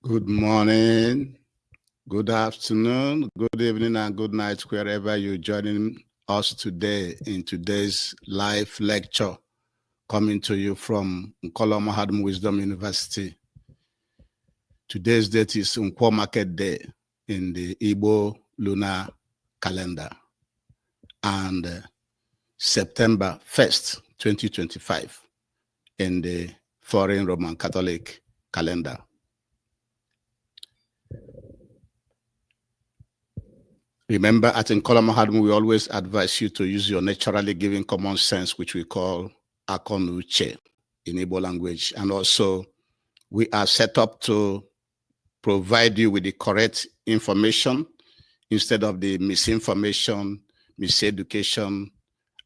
Good morning, good afternoon, good evening, and good night, wherever you're joining us today in today's live lecture, coming to you from Nkolo Mahadum Wisdom University. Today's date is Nkwo Market Day in the Igbo lunar calendar, and September 1st, 2025 in the foreign Roman Catholic calendar. Remember, at Nkolo Mahadum, we always advise you to use your naturally given common sense, which we call akonuche in Igbo language. And also, we are set up to provide you with the correct information instead of the misinformation, miseducation,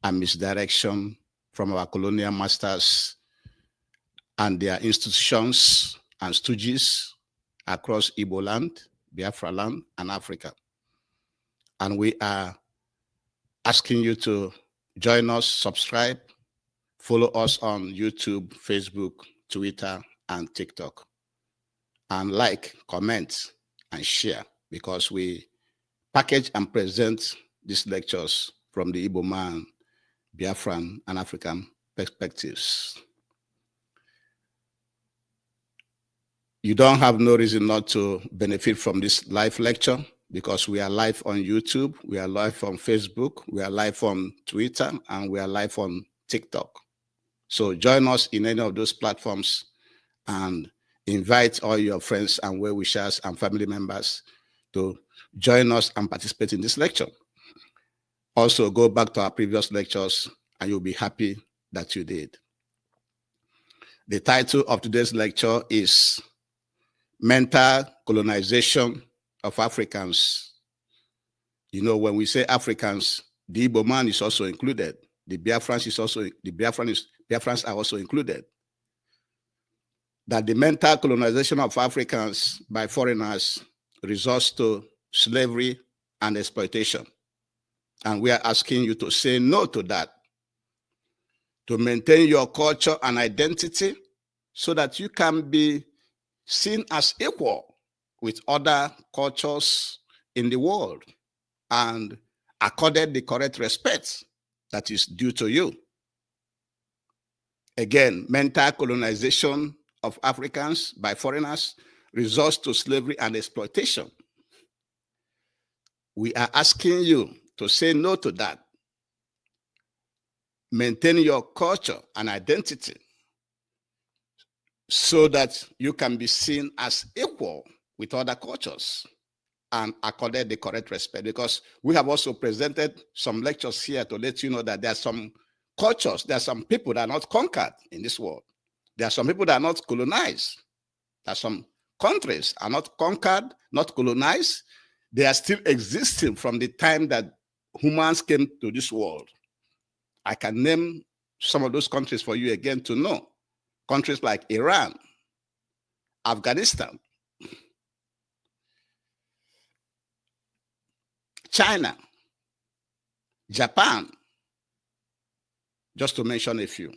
and misdirection from our colonial masters and their institutions and stooges across Igbo land, Biafra land, and Africa. And we are asking you to join us, subscribe, follow us on YouTube, Facebook, Twitter, and TikTok. And like, comment, and share, because we package and present these lectures from the Igbo man, Biafran, and African perspectives. You don't have no reason not to benefit from this live lecture, because we are live on YouTube, we are live on Facebook, we are live on Twitter, and we are live on TikTok. So join us in any of those platforms and invite all your friends and well-wishers and family members to join us and participate in this lecture. Also, go back to our previous lectures and you'll be happy that you did. The title of today's lecture is Mental Colonization of Africans. You know, when we say Africans, the Igbo man is also included. The Biafrans are also included. That the mental colonization of Africans by foreigners results to slavery and exploitation. And we are asking you to say no to that, to maintain your culture and identity so that you can be seen as equal with other cultures in the world and accorded the correct respect that is due to you. Again, mental colonization of Africans by foreigners results to slavery and exploitation. We are asking you to say no to that. Maintain your culture and identity so that you can be seen as equal with other cultures and accorded the correct respect. Because we have also presented some lectures here to let you know that there are some cultures, there are some people that are not conquered in this world. There are some people that are not colonized. There are some countries are not conquered, not colonized. They are still existing from the time that humans came to this world. I can name some of those countries for you again to know. Countries like Iran, Afghanistan, China, Japan, just to mention a few.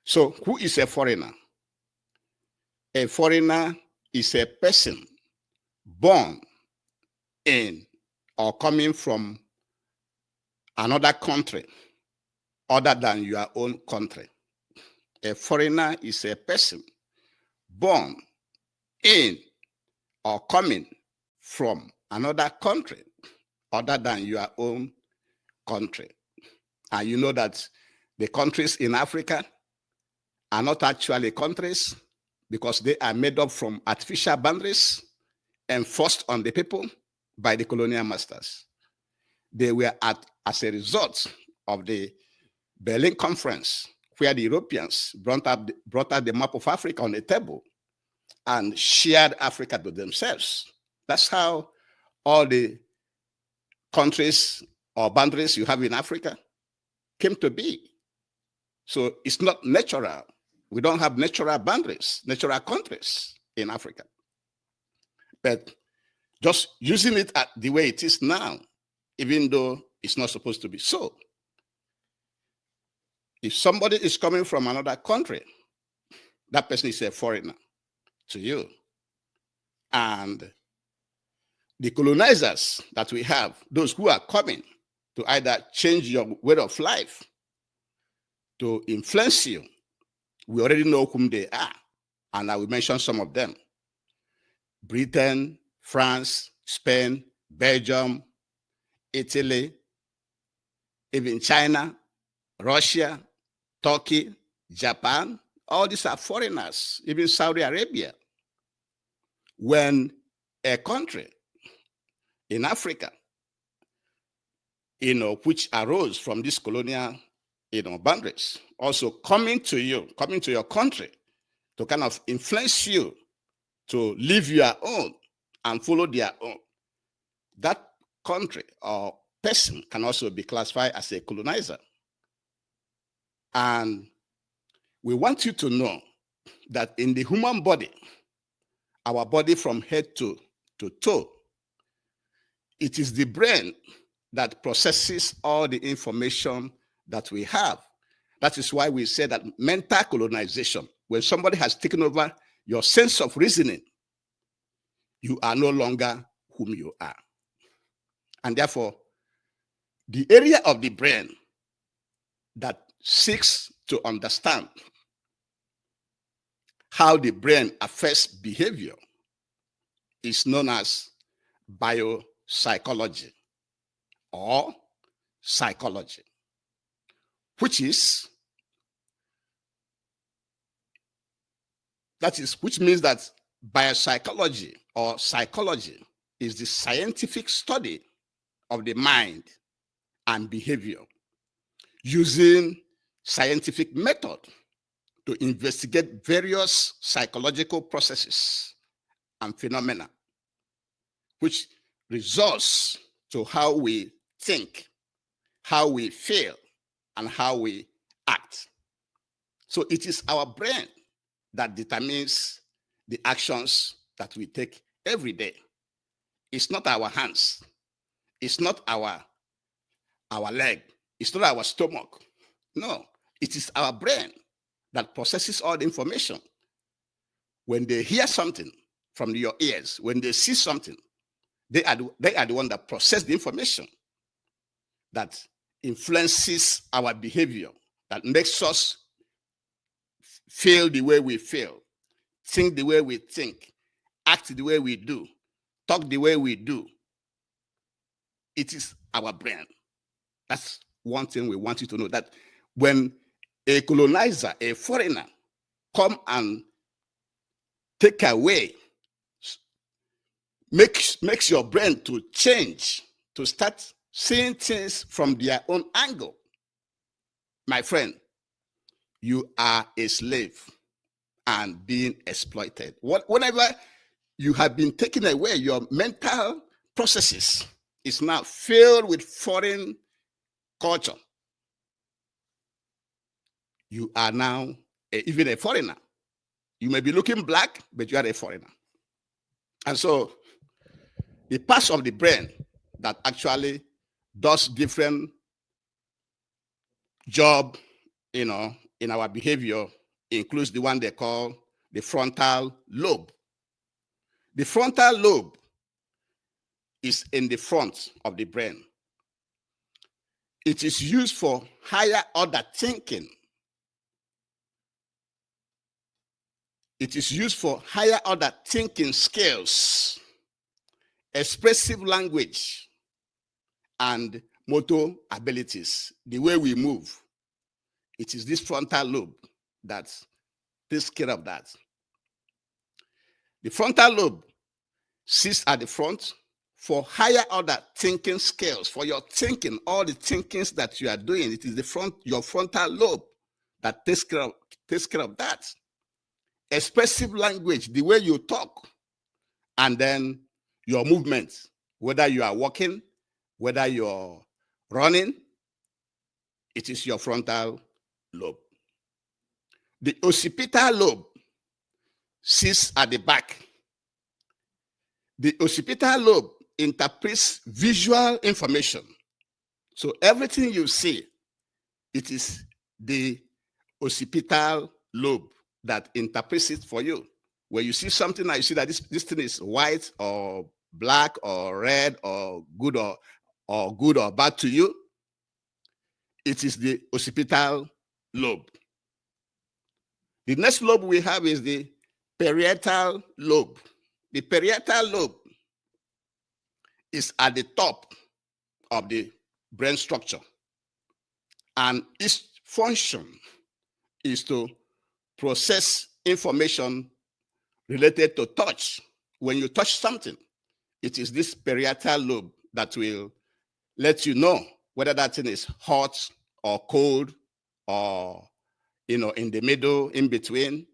So who is a foreigner? A foreigner is a person born in or coming from another country other than your own country. A foreigner is a person born in or coming from another country other than your own country. And you know that the countries in Africa are not actually countries because they are made up from artificial boundaries enforced on the people by the colonial masters. They were as a result of the Berlin Conference, where the Europeans brought out the map of Africa on the table and shared Africa to themselves. That's how all the countries or boundaries you have in Africa came to be. So it's not natural. We don't have natural boundaries, natural countries in Africa. But just using it the way it is now, even though it's not supposed to be so. If somebody is coming from another country, that person is a foreigner. to you. And the colonizers that we have, those who are coming to either change your way of life, to influence you, we already know whom they are. And I will mention some of them. Britain, France, Spain, Belgium, Italy, even China, Russia, Turkey, Japan, all these are foreigners, even Saudi Arabia. When a country in Africa, which arose from these colonial, boundaries, also coming to your country to kind of influence you to live your own and follow their own, that country or person can also be classified as a colonizer. And we want you to know that in the human body, our body from head to toe, it is the brain that processes all the information that we have. That is why we say that mental colonization, when somebody has taken over your sense of reasoning, you are no longer whom you are. And therefore, the area of the brain that seeks to understand how the brain affects behavior is known as biopsychology or psychology, which means that biopsychology or psychology is the scientific study of the mind and behavior using scientific method to investigate various psychological processes and phenomena, which results to how we think, how we feel, and how we act. So it is our brain that determines the actions that we take every day. It's not our hands. It's not our leg. It's not our stomach. No, it is our brain that processes all the information. When they hear something from your ears, when they see something, they are the one that process the information that influences our behavior, that makes us feel the way we feel, think the way we think, act the way we do, talk the way we do. It is our brain. That's one thing we want you to know, that when a colonizer, a foreigner, come and take away, makes your brain to change, to start seeing things from their own angle, my friend, you are a slave and being exploited. Whenever you have been taken away, your mental processes is now filled with foreign culture. You are now even a foreigner. You may be looking black, but you are a foreigner. And so the parts of the brain that actually does different job, in our behavior includes the one they call the frontal lobe. The frontal lobe is in the front of the brain. It is used for higher order thinking. It is used for higher order thinking skills, expressive language, and motor abilities, the way we move. It is this frontal lobe that takes care of that. The frontal lobe sits at the front for higher order thinking skills, for your thinking, all the thinkings that you are doing. It is your frontal lobe that takes care of that. Expressive language, the way you talk, and then your movements, whether you are walking, whether you're running, it is your frontal lobe. The occipital lobe sits at the back. The occipital lobe interprets visual information. So everything you see, it is the occipital lobe that interprets it for you. When you see something and you see that this thing is white or black or red or good or bad to you, it is the occipital lobe. The next lobe we have is the parietal lobe. The parietal lobe is at the top of the brain structure, and its function is to process information related to touch. When you touch something, it is this parietal lobe that will let you know whether that thing is hot or cold or, in the middle, in between.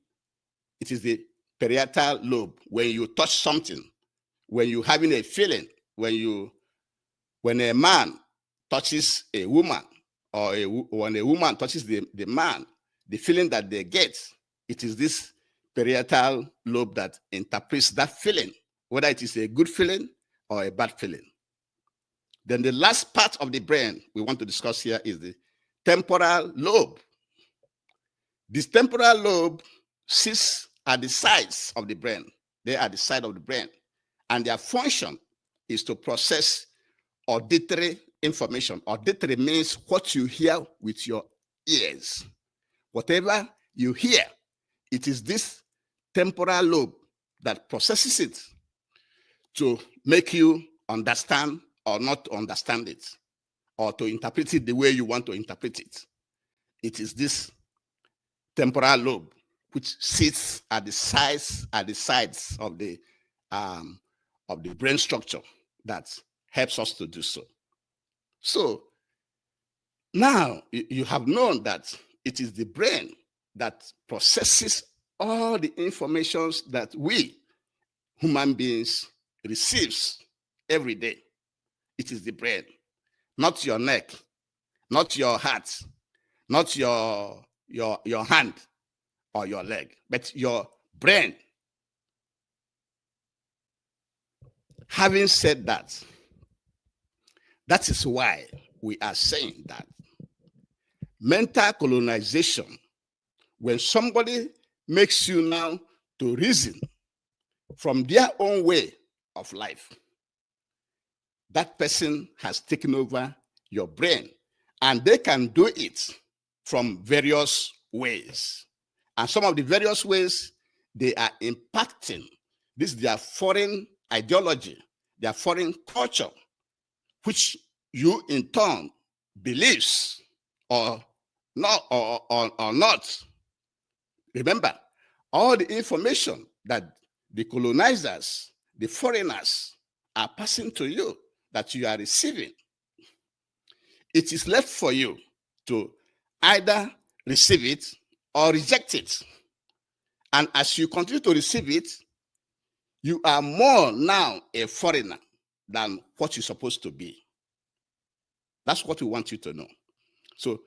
It is the parietal lobe. When you touch something, when you're having a feeling, when a man touches a woman, or when a woman touches the man, the feeling that they get, it is this parietal lobe that interprets that feeling, whether it is a good feeling or a bad feeling. Then the last part of the brain we want to discuss here is the temporal lobe. This temporal lobe sits at the sides of the brain. They are at the side of the brain, and their function is to process auditory information. Auditory means what you hear with your ears. Whatever you hear, it is this temporal lobe that processes it to make you understand or not understand it, or to interpret it the way you want to interpret it. It is this temporal lobe which sits at the sides of the brain structure that helps us to do so. So now you have known that it is the brain that processes all the informations that we human beings receives every day. It is the brain, not your neck, not your heart, not your hand or your leg, but your brain. Having said that, that is why we are saying that mental colonization, when somebody makes you now to reason from their own way of life, that person has taken over your brain, and they can do it from various ways. And some of the various ways they are impacting, this is their foreign ideology, their foreign culture, which you in turn believes or not, or not. Remember, all the information that the colonizers, the foreigners are passing to you, that you are receiving, it is left for you to either receive it or reject it. And as you continue to receive it, you are more now a foreigner than what you're supposed to be. That's what we want you to know. So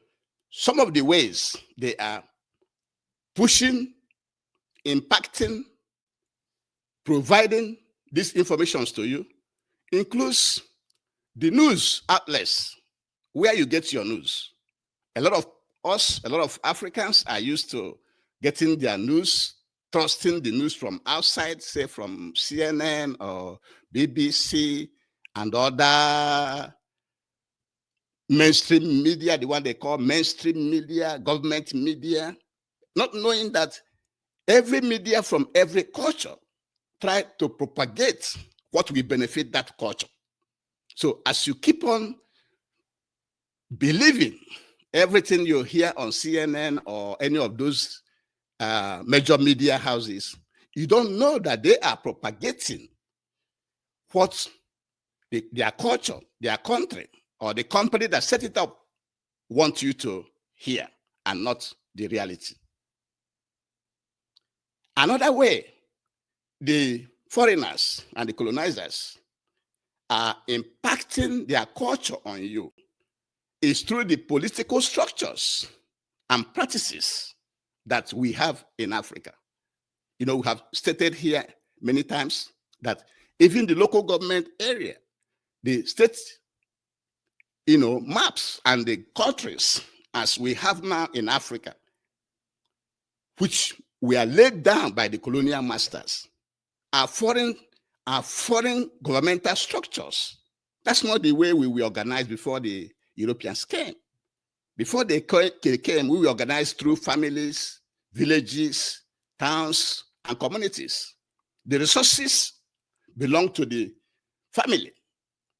some of the ways they are pushing, impacting, providing these informations to you includes the news outlets, where you get your news. A lot of Africans are used to getting their news, trusting the news from outside, say from CNN or BBC and other mainstream media, the one they call mainstream media, government media, not knowing that every media from every culture try to propagate what will benefit that culture. So as you keep on believing everything you hear on CNN or any of those major media houses, you don't know that they are propagating what their culture, their country, or the company that set it up want you to hear, and not the reality. Another way the foreigners and the colonizers are impacting their culture on you is through the political structures and practices that we have in Africa. We have stated here many times that even the local government area, the state, maps and the countries as we have now in Africa, which we are laid down by the colonial masters, are foreign governmental structures. That's not the way we were organized before the Europeans came. Before they came, we were organized through families, villages, towns, and communities. The resources belong to the family,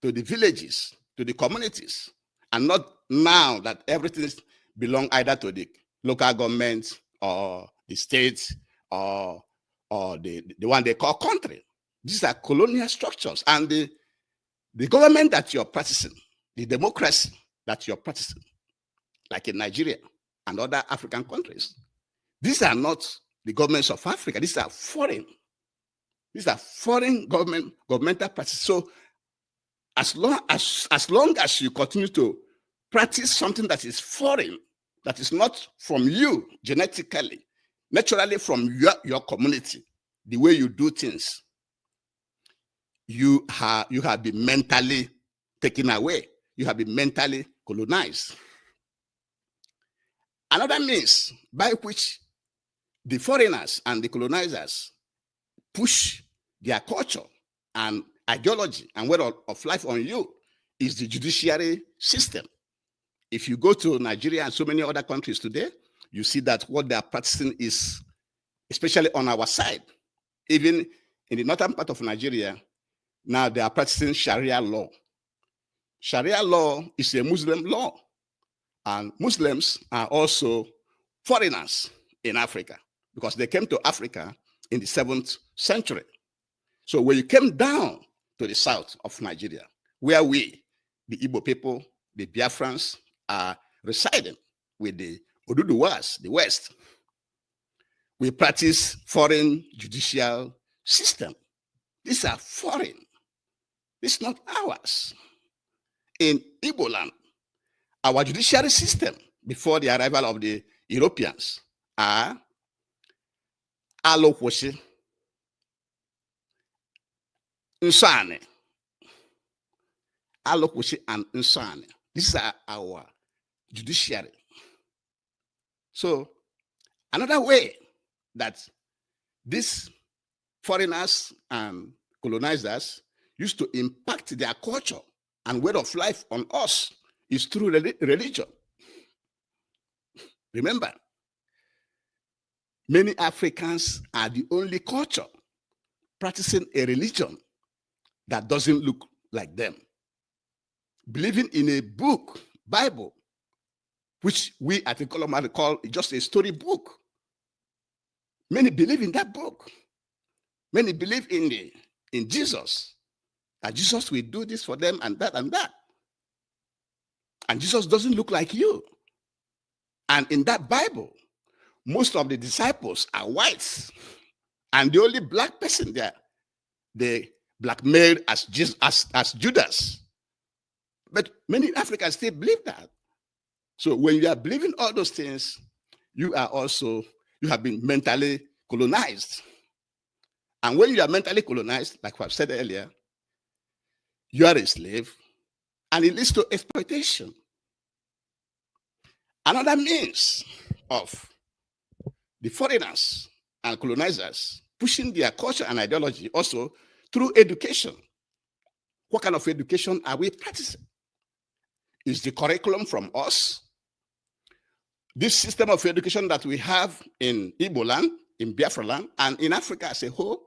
to the villages, to the communities, and not now that everything belongs either to the local government or the state or the one they call country. These are colonial structures, and the government that you're practicing, the democracy that you're practicing, like in Nigeria and other African countries, these are not the governments of Africa. These are foreign. These are foreign governmental practices. So as long as you continue to practice something that is foreign, that is not from you genetically, naturally from your community, the way you do things, you have been mentally taken away. You have been mentally colonized. Another means by which the foreigners and the colonizers push their culture and ideology and way of life on you is the judiciary system. If you go to Nigeria and so many other countries today, you see that what they are practicing is, especially on our side, even in the northern part of Nigeria, now they are practicing Sharia law. Sharia law is a Muslim law, and Muslims are also foreigners in Africa because they came to Africa in the 7th century. So when you came down to the south of Nigeria, where we, the Igbo people, the Biafrans, are residing with the Oduduwas, the West, we practice foreign judicial system. These are foreign. It's not ours. In Igbo land, our judiciary system before the arrival of the Europeans are Alokwoshi, Nsane, Alokwoshi and Nsane. These are our judiciary. So another way that these foreigners and colonizers used to impact their culture and way of life on us is through religion. Remember, many Africans are the only culture practicing a religion that doesn't look like them. Believing in a book, Bible, which we at the Colomar call just a story book. Many believe in that book. Many believe in Jesus, that Jesus will do this for them and that and that. And Jesus doesn't look like you. And in that Bible, most of the disciples are whites. And the only black person there, they blackmailed as Judas. But many Africans still believe that. So when you are believing all those things, you have been mentally colonized. And when you are mentally colonized, like I've said earlier, you are a slave, and it leads to exploitation. Another means of the foreigners and colonizers pushing their culture and ideology also through education. What kind of education are we practicing? Is the curriculum from us? This system of education that we have in Igbo land, in Biafra land, and in Africa as a whole,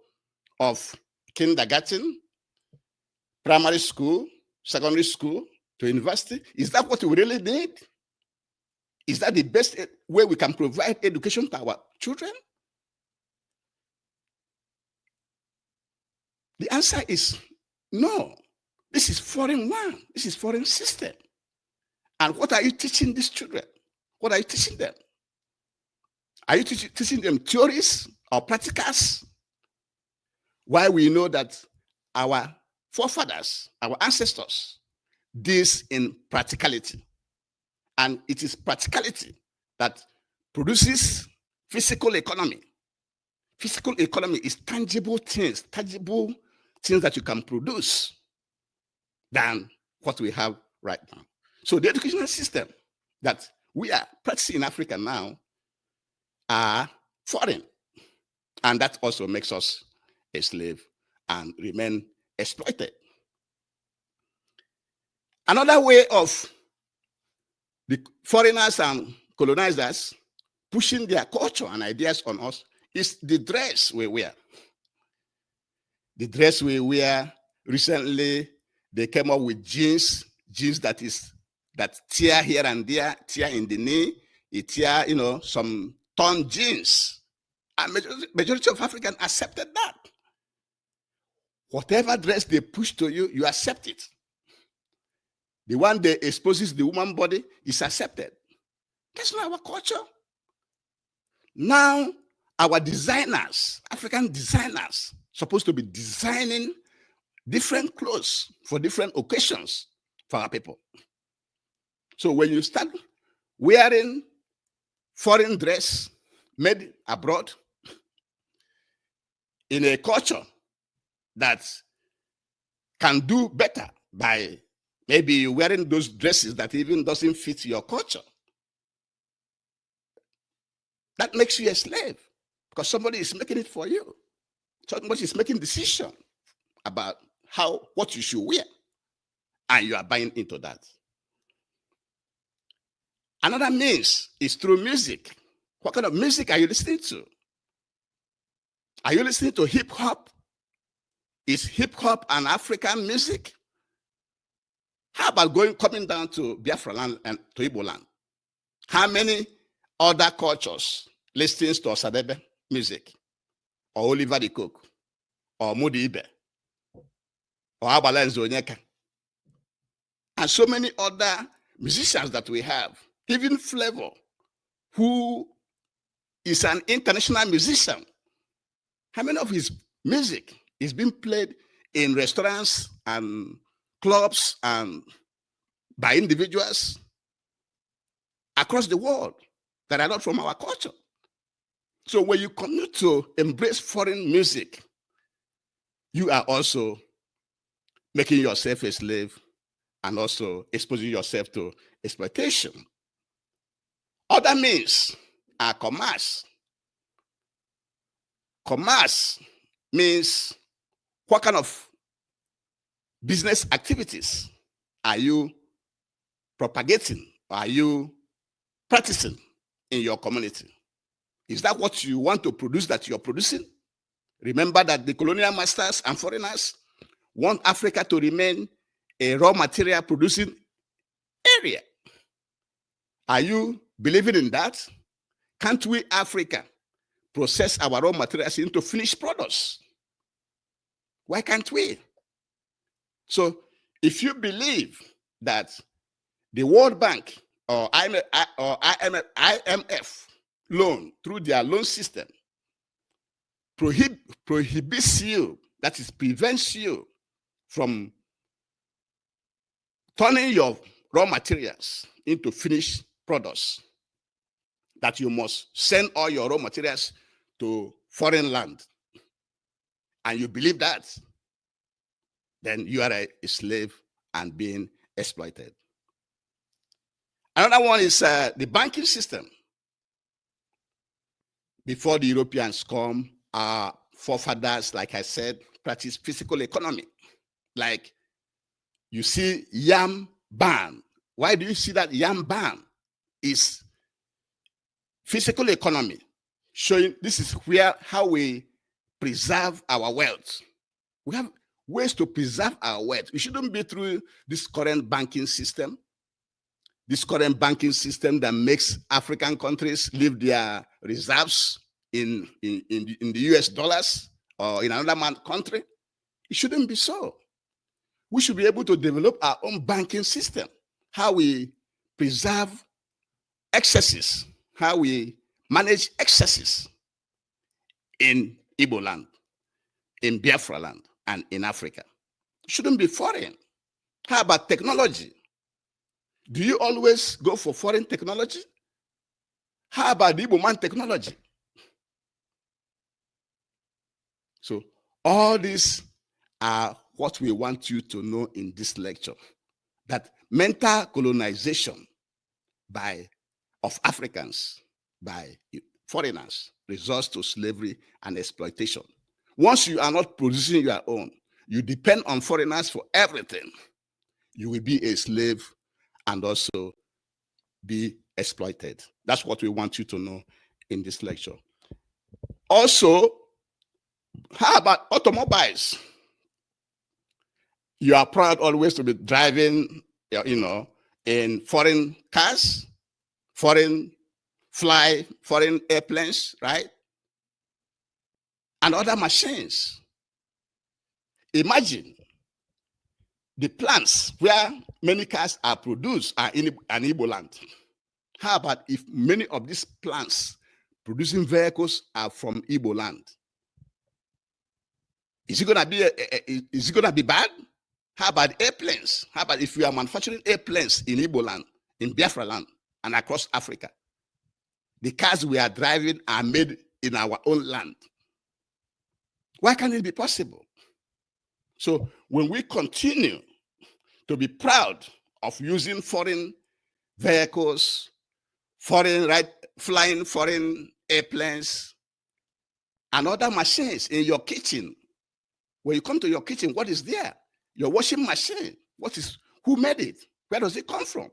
of kindergarten, primary school, secondary school, to university, is that what we really need? Is that the best way we can provide education to our children? The answer is no. This is foreign one. This is foreign system. And what are you teaching these children? What are you teaching them? Are you teaching them theories or practicals? Why we know that our forefathers, our ancestors, this in practicality. And it is practicality that produces physical economy. Physical economy is tangible things that you can produce than what we have right now. So the educational system that we are practicing in Africa now are foreign. And that also makes us a slave and remain exploited. Another way of the foreigners and colonizers pushing their culture and ideas on us is the dress we wear. The dress we wear, recently, they came up with jeans that tear here and there, tear in the knee, it tear, some torn jeans. And majority of Africans accepted that. Whatever dress they push to you, you accept it. The one that exposes the woman body is accepted. That's not our culture. Now, our designers, African designers, supposed to be designing different clothes for different occasions for our people. So when you start wearing foreign dress made abroad in a culture that can do better by maybe wearing those dresses that even doesn't fit your culture, that makes you a slave because somebody is making it for you. Somebody is making decision about what you should wear, and you are buying into that. Another means is through music. What kind of music are you listening to? Are you listening to hip hop? Is hip hop an African music? How about coming down to Biafra land and to Igbo land? How many other cultures listens to Osadebe music, or Oliver the Cook, or Mudi Ibe, or Abalenzo Onyeka, and so many other musicians that we have? Even Flavor, who is an international musician, how many of his music is being played in restaurants and clubs and by individuals across the world that are not from our culture? So when you commit to embrace foreign music, you are also making yourself a slave and also exposing yourself to exploitation. Other means are commerce. Commerce means what kind of business activities are you propagating? Are you practicing in your community? Is that what you want to produce that you're producing? Remember that the colonial masters and foreigners want Africa to remain a raw material producing area. Are you believing in that? Can't we, Africa, process our raw materials into finished products? Why can't we? So if you believe that the World Bank or IMF loan through their loan system prohibits you, that is, prevents you from turning your raw materials into finished products, that you must send all your raw materials to foreign land, and you believe that, then you are a slave and being exploited. Another one is the banking system. Before the Europeans come, our forefathers, like I said, practiced physical economy. Like you see yam ban. Why do you see that yam ban? Is physical economy, showing this is how we preserve our wealth. We have ways to preserve our wealth. It shouldn't be through this current banking system. This current banking system that makes African countries leave their reserves in the US dollars or in another country. It shouldn't be so. We should be able to develop our own banking system, how we preserve excesses, how we manage excesses in Igbo land, in Biafra land, and in Africa. It shouldn't be foreign. How about technology? Do you always go for foreign technology? How about the Igbo man technology? So all these are what we want you to know in this lecture, that mental colonization of Africans by foreigners results to slavery and exploitation. Once you are not producing your own, you depend on foreigners for everything, you will be a slave and also be exploited. That's what we want you to know in this lecture. Also, how about automobiles? You are proud always to be driving, in foreign cars, foreign airplanes, right? And other machines. Imagine the plants where many cars are produced are in an Igbo land. How about if many of these plants producing vehicles are from Igbo land? Is it gonna be bad? How about airplanes? How about if we are manufacturing airplanes in Igbo land, in Biafra land, and across Africa? The cars we are driving are made in our own land. Why can't it be possible? So when we continue to be proud of using foreign vehicles, flying foreign airplanes, and other machines in your kitchen, when you come to your kitchen, what is there? Your washing machine. Who made it? Where does it come from?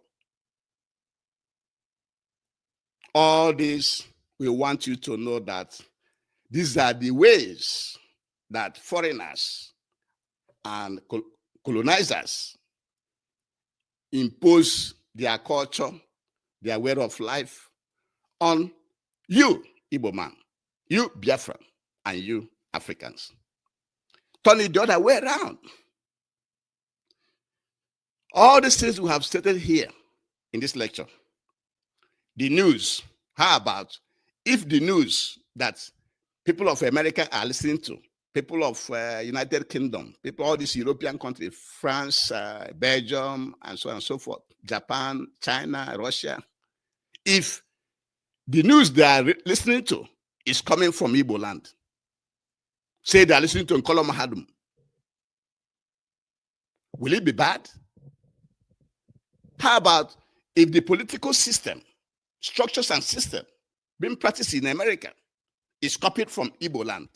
All this, we want you to know that these are the ways that foreigners and colonizers impose their culture, their way of life on you, Igbo man, you Biafran, and you Africans. Turn it the other way around. All these things we have stated here in this lecture, the news, how about if the news that people of America are listening to, people of United Kingdom, all these European countries, France, Belgium, and so on and so forth, Japan, China, Russia, if the news they are listening to is coming from Igbo land, say they are listening to Nkolo Mahadum, will it be bad? How about if the political system, structures and system being practiced in America is copied from Igbo land,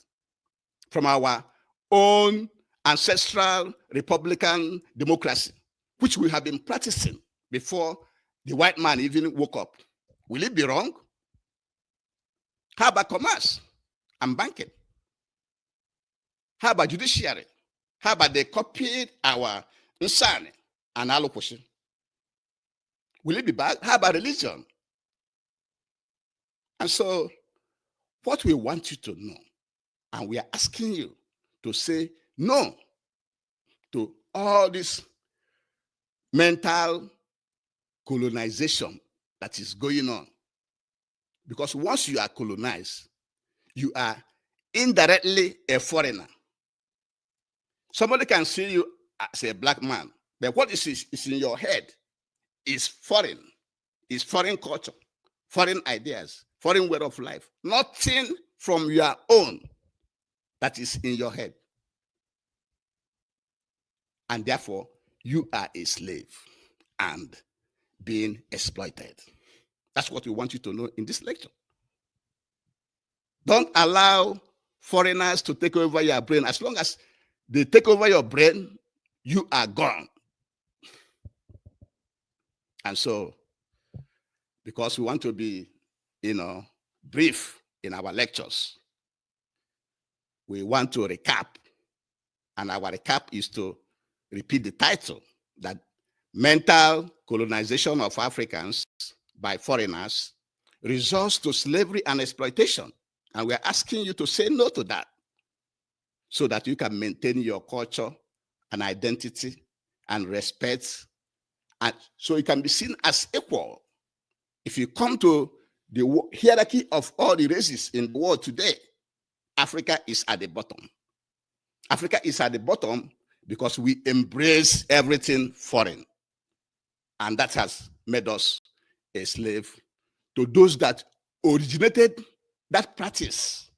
from our own ancestral Republican democracy, which we have been practicing before the white man even woke up? Will it be wrong? How about commerce and banking? How about judiciary? How about they copied our Nsani and Aloposhi? Will it be bad? How about religion? And so, what we want you to know, and we are asking you to say no to all this mental colonization that is going on. Because once you are colonized, you are indirectly a foreigner. Somebody can see you as a black man, but what is in your head is foreign. It's foreign culture, foreign ideas, foreign way of life. Nothing from your own that is in your head. And therefore, you are a slave and being exploited. That's what we want you to know in this lecture. Don't allow foreigners to take over your brain. As long as they take over your brain, you are gone. And so, because we want to be, brief in our lectures, we want to recap. And our recap is to repeat the title, that mental colonization of Africans by foreigners results to slavery and exploitation. And we're asking you to say no to that so that you can maintain your culture and identity and respect, and so it can be seen as equal. If you come to the hierarchy of all the races in the world today, Africa is at the bottom. Africa is at the bottom because we embrace everything foreign. And that has made us a slave to those that originated that practice,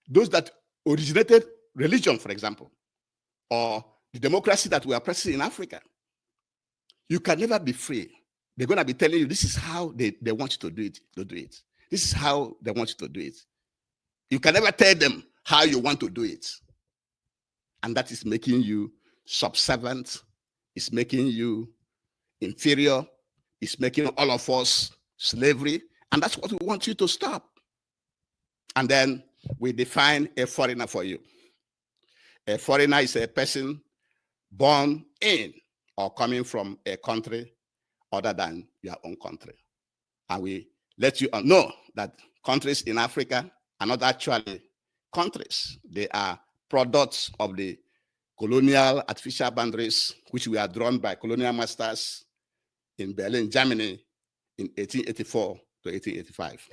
those that originated religion, for example, or the democracy that we are practicing in Africa. You can never be free. They're going to be telling you this is how they want you to do it. This is how they want you to do it. You can never tell them how you want to do it. And that is making you subservient. It's making you inferior. It's making all of us slavery. And that's what we want you to stop. And then we define a foreigner for you. A foreigner is a person born in or coming from a country other than your own country. And we let you know that countries in Africa are not actually countries. They are products of the colonial artificial boundaries, which were drawn by colonial masters in Berlin, Germany, in 1884 to 1885.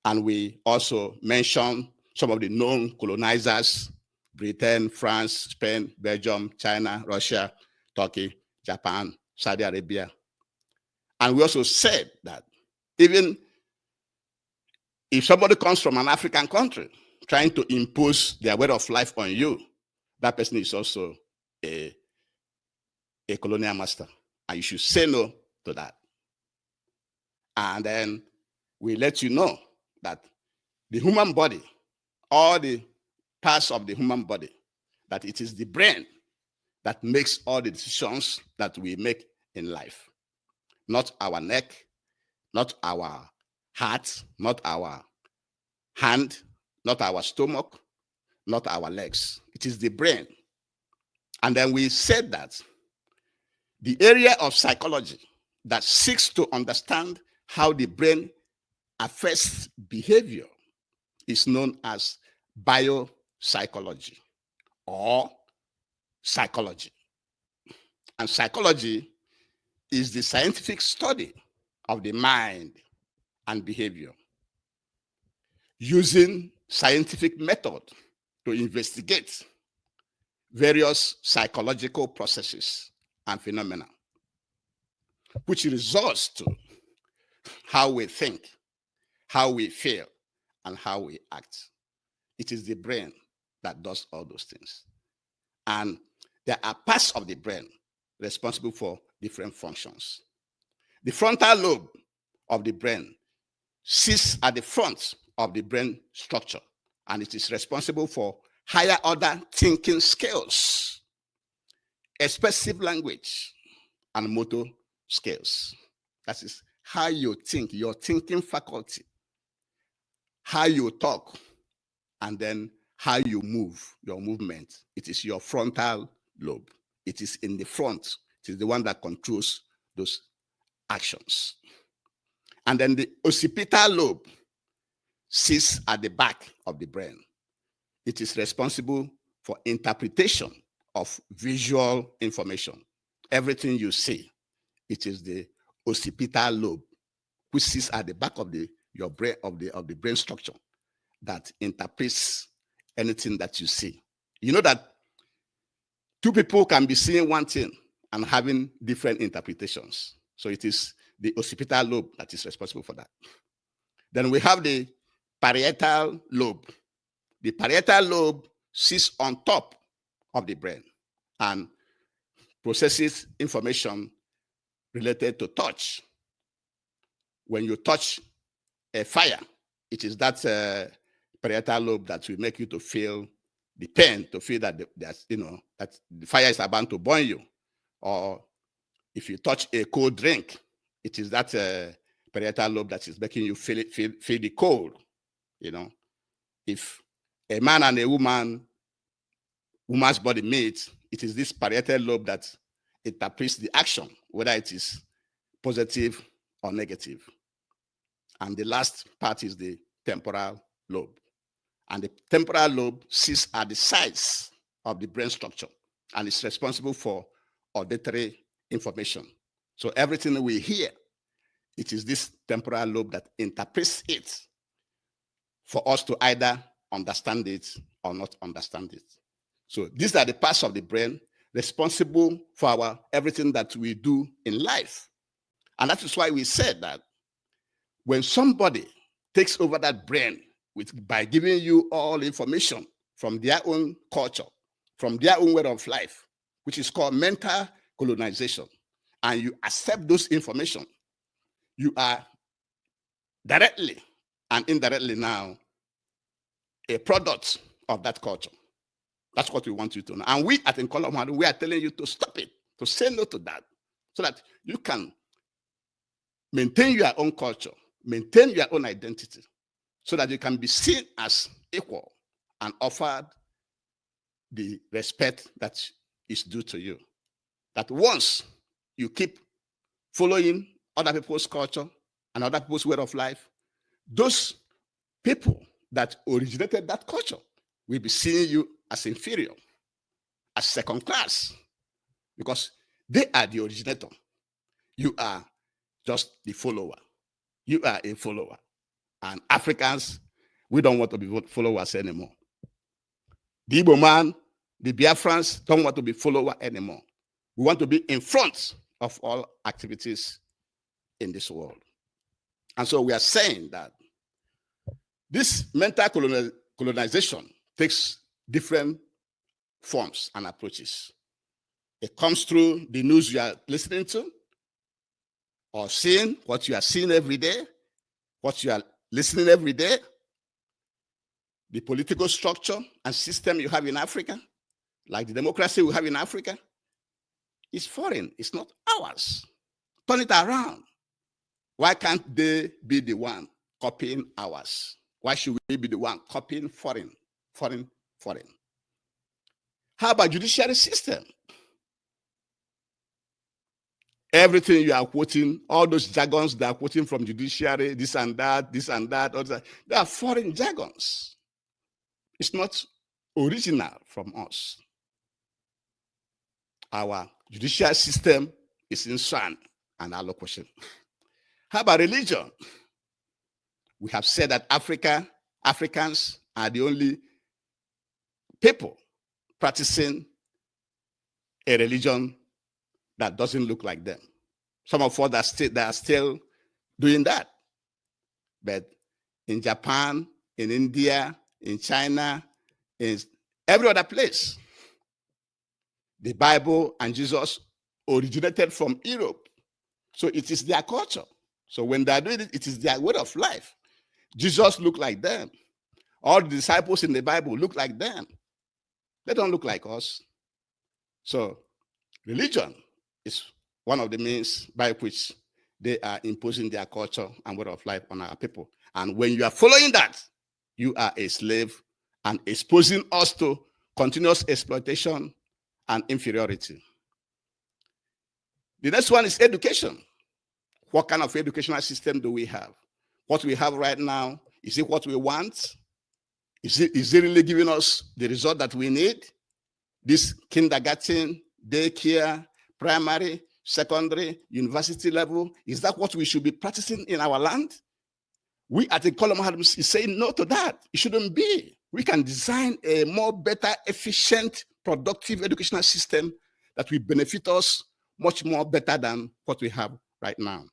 And we also mention some of the known colonizers: Britain, France, Spain, Belgium, China, Russia, Turkey, Japan, Saudi Arabia. And we also said that even if somebody comes from an African country trying to impose their way of life on you, that person is also a colonial master. And you should say no to that. And then we let you know that the human body, all the parts of the human body, that it is the brain that makes all the decisions that we make in life. Not our neck, not our heart, not our hand, not our stomach, not our legs. It is the brain. And then we said that the area of psychology that seeks to understand how the brain affects behavior is known as biopsychology or psychology. And psychology is the scientific study of the mind and behavior, using scientific method to investigate various psychological processes and phenomena, which results to how we think, how we feel, and how we act. It is the brain that does all those things. And there are parts of the brain responsible for different functions. The frontal lobe of the brain sits at the front of the brain structure, and it is responsible for higher order thinking skills, expressive language, and motor skills. That is how you think, your thinking faculty, how you talk, and then how you move, your movement. It is your frontal lobe. It is in the front. It is the one that controls those actions. And then the occipital lobe sits at the back of the brain. It is responsible for interpretation of visual information. Everything you see, it is the occipital lobe, which sits at the back of your brain, of the brain structure, that interprets anything that you see. You know that two people can be seeing one thing and having different interpretations. So it is the occipital lobe that is responsible for that. Then we have the parietal lobe. The parietal lobe sits on top of the brain and processes information related to touch. When you touch a fire, it is that parietal lobe that will make you to feel the pain, to feel that that the fire is about to burn you. Or if you touch a cold drink, it is that parietal lobe that is making you feel the cold. If a man and a woman's body meet, it is this parietal lobe that interprets the action, whether it is positive or negative. And the last part is the temporal lobe. And the temporal lobe sits at the sides of the brain structure and is responsible for auditory information. So everything we hear, it is this temporal lobe that interprets it for us to either understand it or not understand it. So these are the parts of the brain responsible for everything that we do in life. And that is why we said that when somebody takes over that brain by giving you all information from their own culture, from their own way of life, which is called mental colonization, and you accept those information, you are directly and indirectly now a product of that culture. That's what we want you to know. And we at Nkolomadu, we are telling you to stop it, to say no to that, so that you can maintain your own culture, maintain your own identity, so that you can be seen as equal and offered the respect that is due to you. That once you keep following other people's culture and other people's way of life, those people that originated that culture will be seeing you as inferior, as second class, because they are the originator. You are just the follower. You are a follower. And Africans, we don't want to be followers anymore. The Igbo man, the Biafrans don't want to be followers anymore. We want to be in front of all activities in this world. And so we are saying that this mental colonization takes different forms and approaches. It comes through the news you are listening to or seeing, what you are seeing every day, what you are listening every day, the political structure and system you have in Africa, like the democracy we have in Africa, is foreign. It's not ours. Turn it around. Why can't they be the one copying ours? Why should we be the one copying foreign? How about judiciary system? Everything you are quoting, all those jargons they are quoting from judiciary, this and that, all that, they are foreign jargons. It's not original from us. Our judicial system is in swan and allocation. How about religion? We have said that Africans are the only people practicing a religion that doesn't look like them. Some of us are still doing that. But in Japan, in India, in China, in every other place, the Bible and Jesus originated from Europe. So it is their culture. So when they're doing it, it is their way of life. Jesus looked like them. All the disciples in the Bible look like them. They don't look like us. So religion is one of the means by which they are imposing their culture and way of life on our people. And when you are following that, you are a slave and exposing us to continuous exploitation and inferiority. The next one is education. What kind of educational system do we have? What we have right now, is it what we want? Is it really giving us the result that we need? This kindergarten, daycare, primary, secondary, university level, is that what we should be practicing in our land? We at the Nkolomadu is saying no to that. It shouldn't be. We can design a more better, efficient, productive educational system that will benefit us much more better than what we have right now.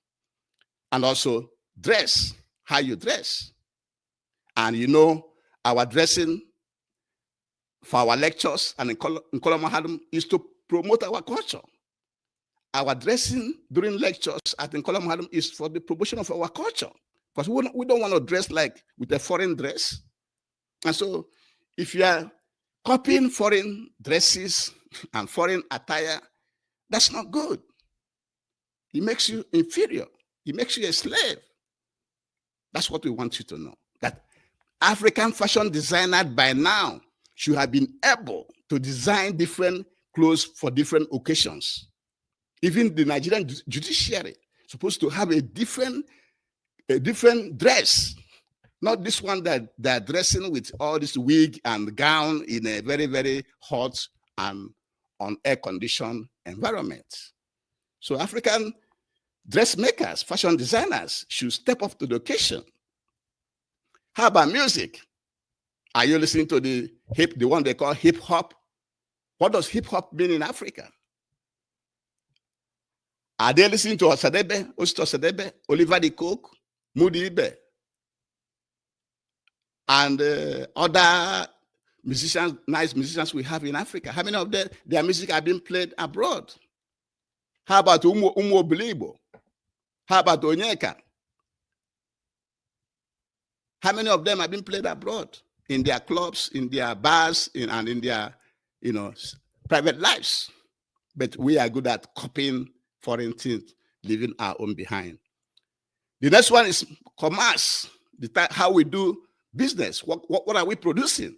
And also dress, how you dress. And you know, our dressing for our lectures and in Nkolomadu is to promote our culture. Our dressing during lectures at Nkolomadu is for the promotion of our culture. Because we don't want to dress like with a foreign dress. And so if you are copying foreign dresses and foreign attire, that's not good. It makes you inferior. It makes you a slave. That's what we want you to know. That African fashion designers by now should have been able to design different clothes for different occasions. Even the Nigerian judiciary is supposed to have a different dress, not this one that they're dressing with all this wig and gown in a very, very hot and unair-conditioned environment. So African dressmakers, fashion designers should step up to the occasion. How about music? Are you listening to the one they call hip hop? What does hip hop mean in Africa? Are they listening to Osadebe, Osadebe, Oliver the Coke, Moody Ibe, and other musicians, nice musicians we have in Africa? How many of them, their music are being played abroad? How about Umo Bilibo? How about Onyeka? How many of them have been played abroad in their clubs, in their bars, and in their, private lives? But we are good at copying foreign things, leaving our own behind. The next one is commerce, how we do business. What are we producing?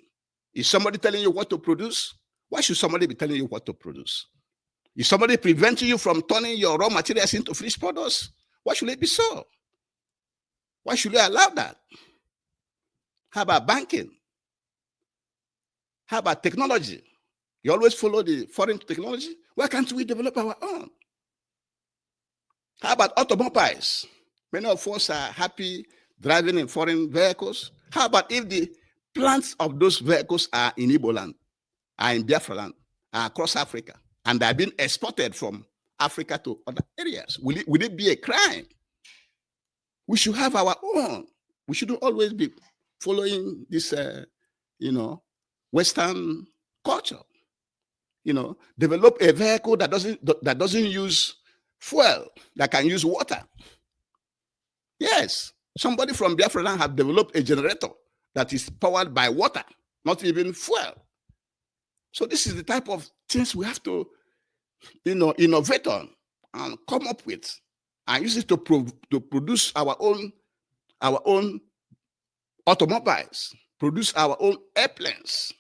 Is somebody telling you what to produce? Why should somebody be telling you what to produce? Is somebody preventing you from turning your raw materials into finished products? Why should it be so? Why should you allow that? How about banking? How about technology? You always follow the foreign technology. Why can't we develop our own? How about automobiles? Many of us are happy driving in foreign vehicles. How about if the plants of those vehicles are in Igbo land, are in Biafra land, are across Africa, and they're being exported from Africa to other areas? Will it be a crime? We should have our own. We shouldn't always be following this, Western culture. Develop a vehicle that doesn't use fuel, that can use water. Yes, somebody from Biafra land have developed a generator that is powered by water, not even fuel. So this is the type of things we have to, innovate on and come up with, and use it to produce our own automobiles, produce our own airplanes.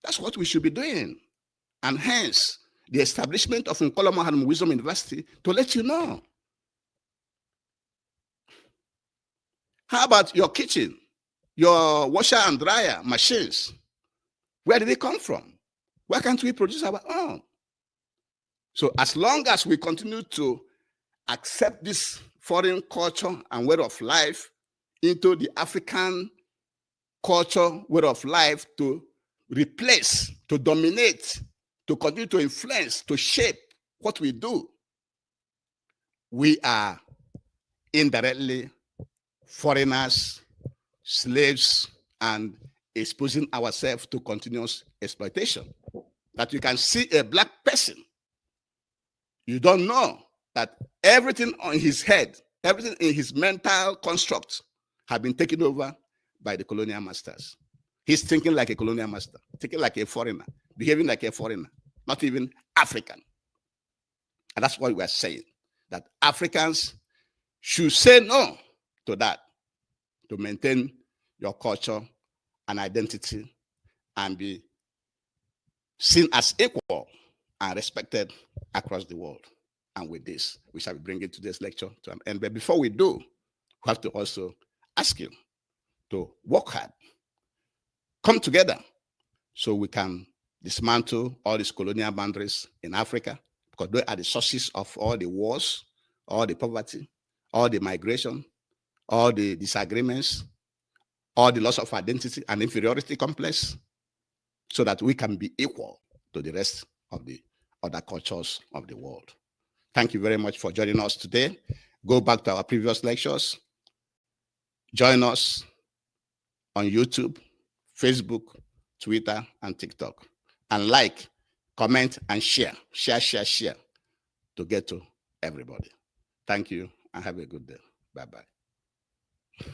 That's what we should be doing. And hence, the establishment of Nkolo Wisdom University to let you know. How about your kitchen, your washer and dryer machines? Where did they come from? Why can't we produce our own? So as long as we continue to accept this foreign culture and way of life into the African culture, way of life, to replace, to dominate, to continue to influence, to shape what we do, we are indirectly foreigners, slaves, and exposing ourselves to continuous exploitation. That you can see a black person, you don't know that everything on his head, everything in his mental construct have been taken over by the colonial masters. He's thinking like a colonial master, thinking like a foreigner, behaving like a foreigner, not even African. And that's what we are saying, that Africans should say no to that, to maintain your culture and identity and be seen as equal and respected across the world. And with this, we shall be bringing today's lecture to an end. But before we do, we have to also ask you to work hard, come together, so we can dismantle all these colonial boundaries in Africa, because they are the sources of all the wars, all the poverty, all the migration, all the disagreements, all the loss of identity and inferiority complex, so that we can be equal to the rest of the other cultures of the world. Thank you very much for joining us today. Go back to our previous lectures. Join us on YouTube, Facebook, Twitter, and TikTok. And like, comment, and share to get to everybody. Thank you and have a good day. Bye-bye.